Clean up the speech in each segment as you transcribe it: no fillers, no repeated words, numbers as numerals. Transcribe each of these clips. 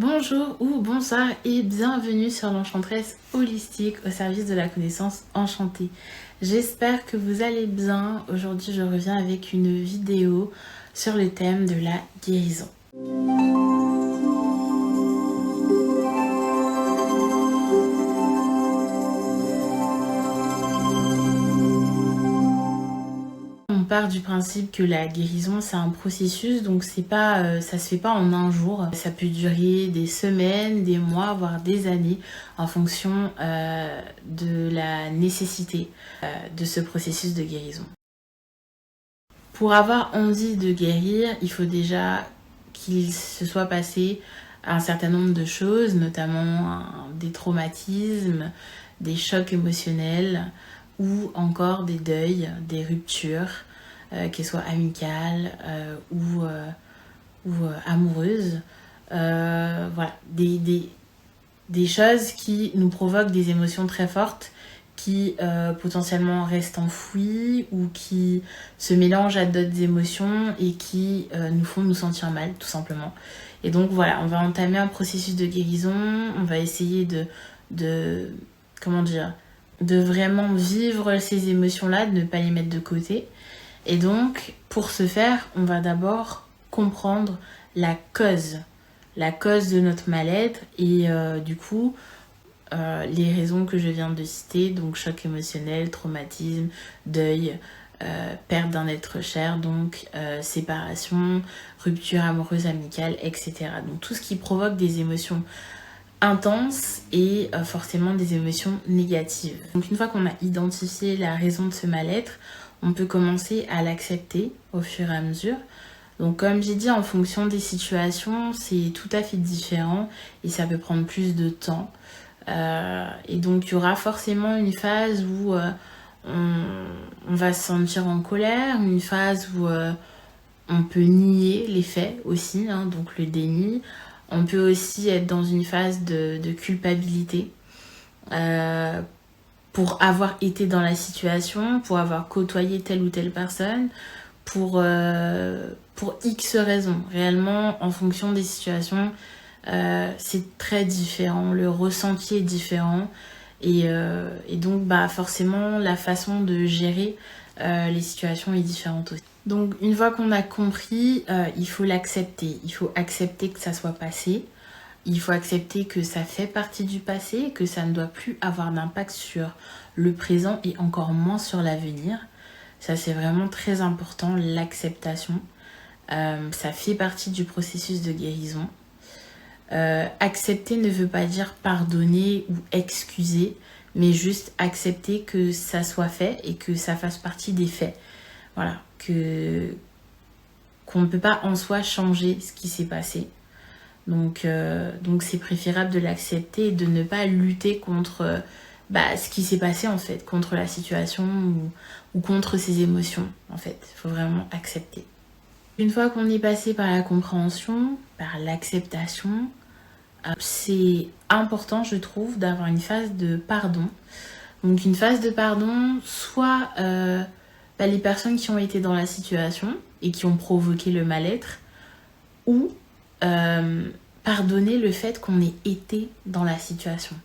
Bonjour ou bonsoir et bienvenue sur l'Enchantresse holistique au service de la connaissance enchantée. J'espère que vous allez bien. Aujourd'hui, je reviens avec une vidéo sur le thème de la guérison. On part du principe que la guérison c'est un processus, donc c'est pas, ça se fait pas en un jour. Ça peut durer des semaines, des mois, voire des années en fonction de la nécessité de ce processus de guérison. Pour avoir envie de guérir, il faut déjà qu'il se soit passé un certain nombre de choses, notamment des traumatismes, des chocs émotionnels ou encore des deuils, des ruptures, qu'elles soient amicales ou amoureuses. Voilà, des choses qui nous provoquent des émotions très fortes qui potentiellement restent enfouies ou qui se mélangent à d'autres émotions et qui nous font nous sentir mal, tout simplement. Et donc voilà, on va entamer un processus de guérison, on va essayer de vraiment vivre ces émotions-là, de ne pas les mettre de côté. Et donc, pour ce faire, on va d'abord comprendre la cause de notre mal-être et du coup, les raisons que je viens de citer, donc choc émotionnel, traumatisme, deuil, perte d'un être cher, donc séparation, rupture amoureuse, amicale, etc. Donc tout ce qui provoque des émotions intenses et forcément des émotions négatives. Donc une fois qu'on a identifié la raison de ce mal-être, on peut commencer à l'accepter au fur et à mesure. Donc comme j'ai dit, en fonction des situations, c'est tout à fait différent et ça peut prendre plus de temps. Et donc il y aura forcément une phase où on va se sentir en colère, une phase où on peut nier les faits aussi, hein, donc le déni. On peut aussi être dans une phase de culpabilité pour avoir été dans la situation, pour avoir côtoyé telle ou telle personne, pour X raisons. Réellement, en fonction des situations, c'est très différent, le ressenti est différent et donc forcément la façon de gérer les situations est différente aussi. Donc une fois qu'on a compris, il faut l'accepter, il faut accepter que ça soit passé, il faut accepter que ça fait partie du passé, que ça ne doit plus avoir d'impact sur le présent et encore moins sur l'avenir. Ça c'est vraiment très important, l'acceptation. Ça fait partie du processus de guérison. Accepter ne veut pas dire pardonner ou excuser, mais juste accepter que ça soit fait et que ça fasse partie des faits. Voilà, qu'on ne peut pas en soi changer ce qui s'est passé. Donc c'est préférable de l'accepter et de ne pas lutter contre ce qui s'est passé en fait, contre la situation ou contre ses émotions en fait. Il faut vraiment accepter. Une fois qu'on est passé par la compréhension, par l'acceptation, c'est important, je trouve, d'avoir une phase de pardon. Donc une phase de pardon, soit les personnes qui ont été dans la situation et qui ont provoqué le mal-être, ou pardonner le fait qu'on ait été dans la situation,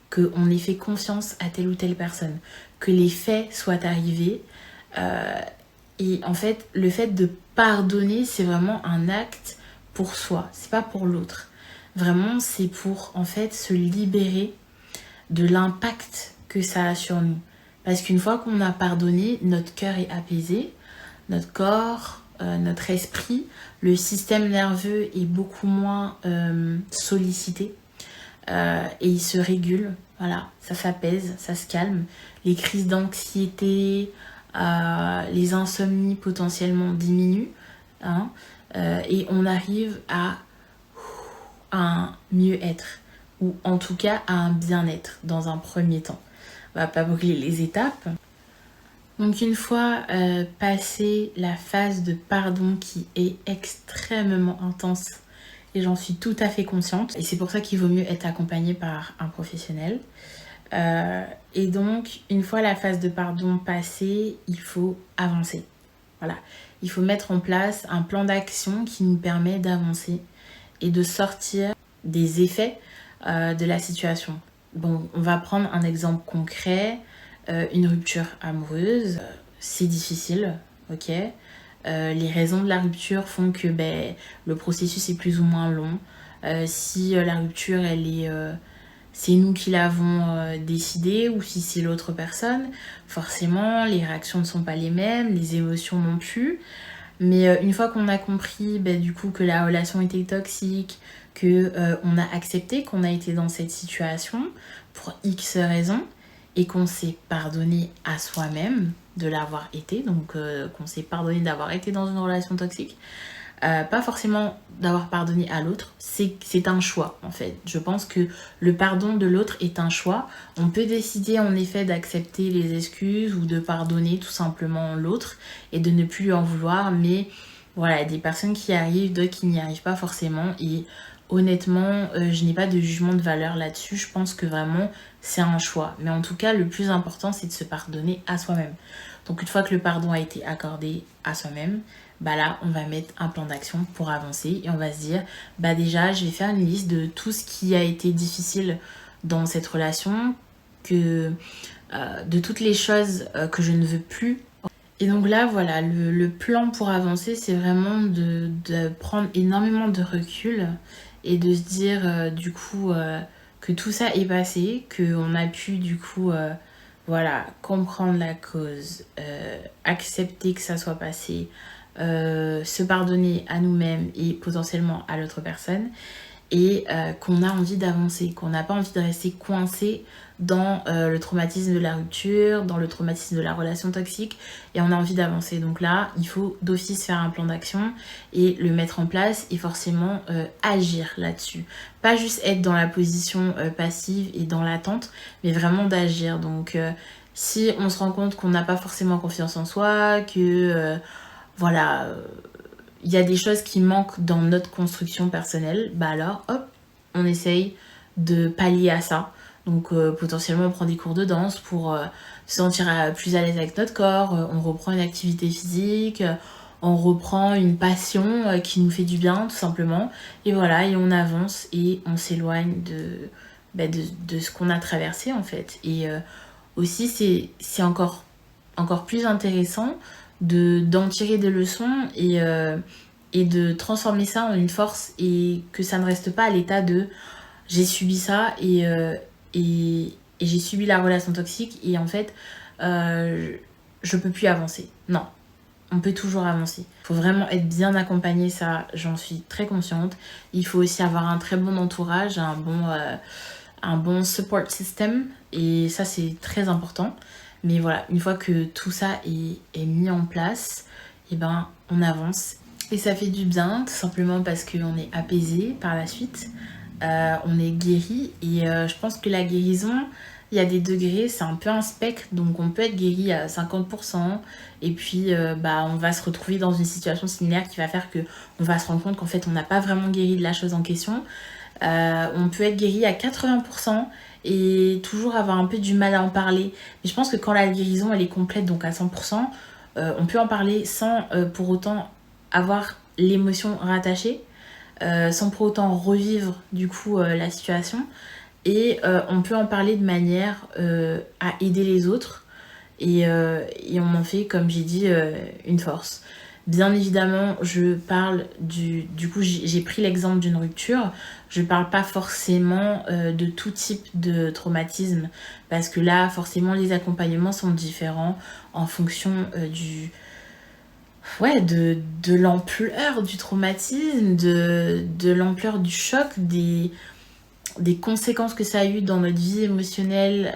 qu'on ait fait confiance à telle ou telle personne, que les faits soient arrivés. Et en fait, le fait de pardonner, c'est vraiment un acte pour soi, c'est pas pour l'autre. Vraiment, c'est pour en fait se libérer de l'impact que ça a sur nous. Parce qu'une fois qu'on a pardonné, notre cœur est apaisé, notre corps, notre esprit, le système nerveux est beaucoup moins sollicité et il se régule. Voilà, ça s'apaise, ça se calme. Les crises d'anxiété, les insomnies potentiellement diminuent, hein, et on arrive à un mieux-être ou en tout cas à un bien-être dans un premier temps. On va pas brûler les étapes. Donc une fois passé la phase de pardon qui est extrêmement intense et j'en suis tout à fait consciente et c'est pour ça qu'il vaut mieux être accompagné par un professionnel. Et donc une fois la phase de pardon passée, il faut avancer. Voilà, il faut mettre en place un plan d'action qui nous permet d'avancer et de sortir des effets de la situation. Bon, on va prendre un exemple concret, une rupture amoureuse, c'est difficile, ok. Les raisons de la rupture font que le processus est plus ou moins long. Si la rupture, c'est nous qui l'avons décidé ou si c'est l'autre personne, forcément, les réactions ne sont pas les mêmes, les émotions non plus. Mais une fois qu'on a compris du coup que la relation était toxique, que on a accepté qu'on a été dans cette situation pour X raisons et qu'on s'est pardonné à soi-même de l'avoir été, donc qu'on s'est pardonné d'avoir été dans une relation toxique, pas forcément d'avoir pardonné à l'autre, c'est un choix en fait. Je pense que le pardon de l'autre est un choix. On peut décider en effet d'accepter les excuses ou de pardonner tout simplement l'autre et de ne plus lui en vouloir, mais voilà, il y a des personnes qui y arrivent, d'autres qui n'y arrivent pas forcément et honnêtement, je n'ai pas de jugement de valeur là-dessus. Je pense que vraiment c'est un choix. Mais en tout cas, le plus important, c'est de se pardonner à soi-même. Donc une fois que le pardon a été accordé à soi-même, là, on va mettre un plan d'action pour avancer et on va se dire, déjà, je vais faire une liste de tout ce qui a été difficile dans cette relation, de toutes les choses que je ne veux plus. Et donc là, voilà, le plan pour avancer, c'est vraiment de prendre énormément de recul et de se dire, du coup, que tout ça est passé, qu'on a pu, du coup, voilà, comprendre la cause, accepter que ça soit passé, se pardonner à nous-mêmes et potentiellement à l'autre personne et qu'on a envie d'avancer, qu'on n'a pas envie de rester coincé dans le traumatisme de la rupture, dans le traumatisme de la relation toxique et on a envie d'avancer. Donc là, il faut d'office faire un plan d'action et le mettre en place et forcément agir là-dessus. Pas juste être dans la position passive et dans l'attente, mais vraiment d'agir. Donc si on se rend compte qu'on n'a pas forcément confiance en soi, que voilà, il y a des choses qui manquent dans notre construction personnelle, alors hop, on essaye de pallier à ça. Donc potentiellement on prend des cours de danse pour se sentir plus à l'aise avec notre corps, on reprend une activité physique, on reprend une passion qui nous fait du bien tout simplement. Et voilà, et on avance et on s'éloigne de ce qu'on a traversé en fait. Et aussi c'est encore plus intéressant d'en tirer des leçons et de transformer ça en une force et que ça ne reste pas à l'état de j'ai subi ça et j'ai subi la relation toxique et en fait je peux plus avancer. Non, on peut toujours avancer. Il faut vraiment être bien accompagné, ça j'en suis très consciente. Il faut aussi avoir un très bon entourage, un bon support system et ça c'est très important. Mais voilà, une fois que tout ça est mis en place, on avance. Et ça fait du bien, tout simplement parce qu'on est apaisé par la suite. On est guéri. Et je pense que la guérison, il y a des degrés, c'est un peu un spectre. Donc on peut être guéri à 50%. Et puis on va se retrouver dans une situation similaire qui va faire qu'on va se rendre compte qu'en fait on n'a pas vraiment guéri de la chose en question. On peut être guéri à 80% et toujours avoir un peu du mal à en parler. Mais je pense que quand la guérison elle est complète, donc à 100%, on peut en parler sans pour autant avoir l'émotion rattachée, sans pour autant revivre du coup la situation. Et on peut en parler de manière à aider les autres. Et on en fait, comme j'ai dit, une force. Bien évidemment, je parle du coup, j'ai pris l'exemple d'une rupture. Je parle pas forcément de tout type de traumatisme parce que là, forcément, les accompagnements sont différents en fonction de l'ampleur du traumatisme, de l'ampleur du choc, des conséquences que ça a eu dans notre vie émotionnelle,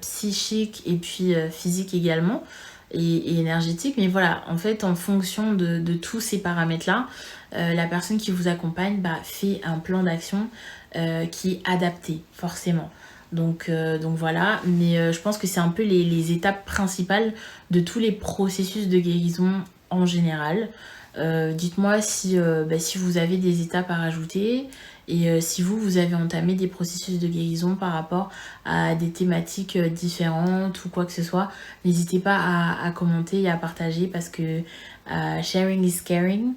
psychique et puis physique également. Et énergétique, mais voilà, en fait en fonction de tous ces paramètres là la personne qui vous accompagne fait un plan d'action qui est adapté forcément, donc voilà, mais je pense que c'est un peu les étapes principales de tous les processus de guérison en général. Dites-moi si vous avez des étapes à rajouter et si vous avez entamé des processus de guérison par rapport à des thématiques différentes ou quoi que ce soit. N'hésitez pas à commenter et à partager parce que sharing is caring.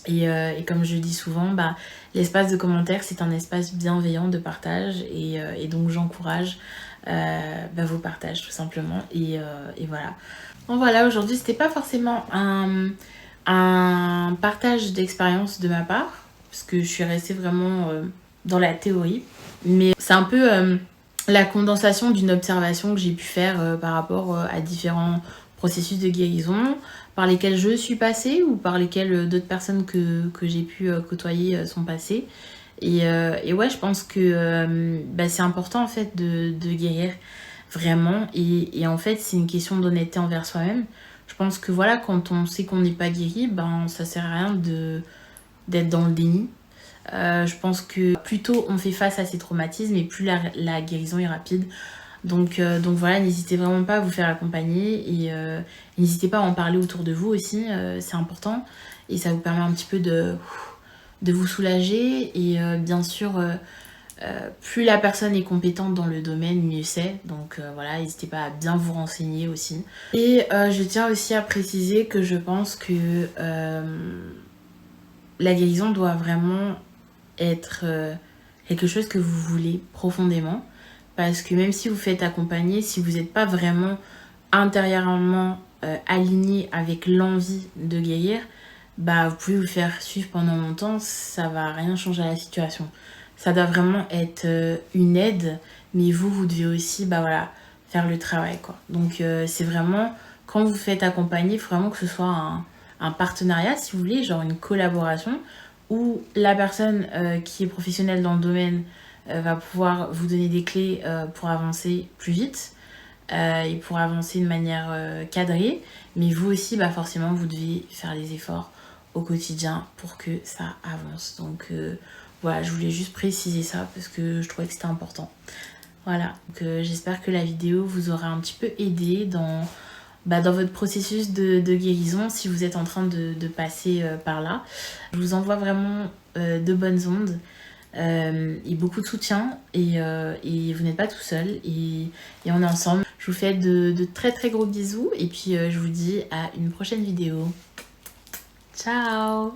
Et comme je dis souvent, bah, l'espace de commentaires, c'est un espace bienveillant de partage. Et donc, j'encourage vos partages, tout simplement. Et voilà. Bon, voilà, aujourd'hui, c'était pas forcément un partage d'expérience de ma part, parce que je suis restée vraiment dans la théorie. Mais c'est un peu la condensation d'une observation que j'ai pu faire par rapport à différents processus de guérison par lesquels je suis passée ou par lesquels d'autres personnes que j'ai pu côtoyer sont passées. Et ouais, je pense que c'est important en fait de guérir vraiment. Et en fait, c'est une question d'honnêteté envers soi-même. Je pense que voilà, quand on sait qu'on n'est pas guéri, ben ça sert à rien d'être dans le déni. Je pense que plus tôt on fait face à ces traumatismes et plus la guérison est rapide. Donc voilà, n'hésitez vraiment pas à vous faire accompagner et n'hésitez pas à en parler autour de vous aussi, c'est important et ça vous permet un petit peu de vous soulager et bien sûr, plus la personne est compétente dans le domaine, mieux c'est. Donc voilà, n'hésitez pas à bien vous renseigner aussi. Et je tiens aussi à préciser que je pense que la guérison doit vraiment être quelque chose que vous voulez profondément. Parce que même si vous faites accompagner, si vous n'êtes pas vraiment intérieurement aligné avec l'envie de guérir, bah vous pouvez vous faire suivre pendant longtemps, ça va rien changer à la situation. Ça doit vraiment être une aide, mais vous devez aussi faire le travail, quoi. Donc c'est vraiment, quand vous faites accompagner, il faut vraiment que ce soit un partenariat, si vous voulez, genre une collaboration, où la personne qui est professionnelle dans le domaine va pouvoir vous donner des clés pour avancer plus vite et pour avancer de manière cadrée. Mais vous aussi, forcément, vous devez faire des efforts au quotidien pour que ça avance. Donc voilà, je voulais juste préciser ça parce que je trouvais que c'était important. Voilà, donc j'espère que la vidéo vous aura un petit peu aidé dans votre processus de guérison si vous êtes en train de passer par là. Je vous envoie vraiment de bonnes ondes et beaucoup de soutien et vous n'êtes pas tout seul et on est ensemble. Je vous fais de très très gros bisous et puis je vous dis à une prochaine vidéo. Ciao!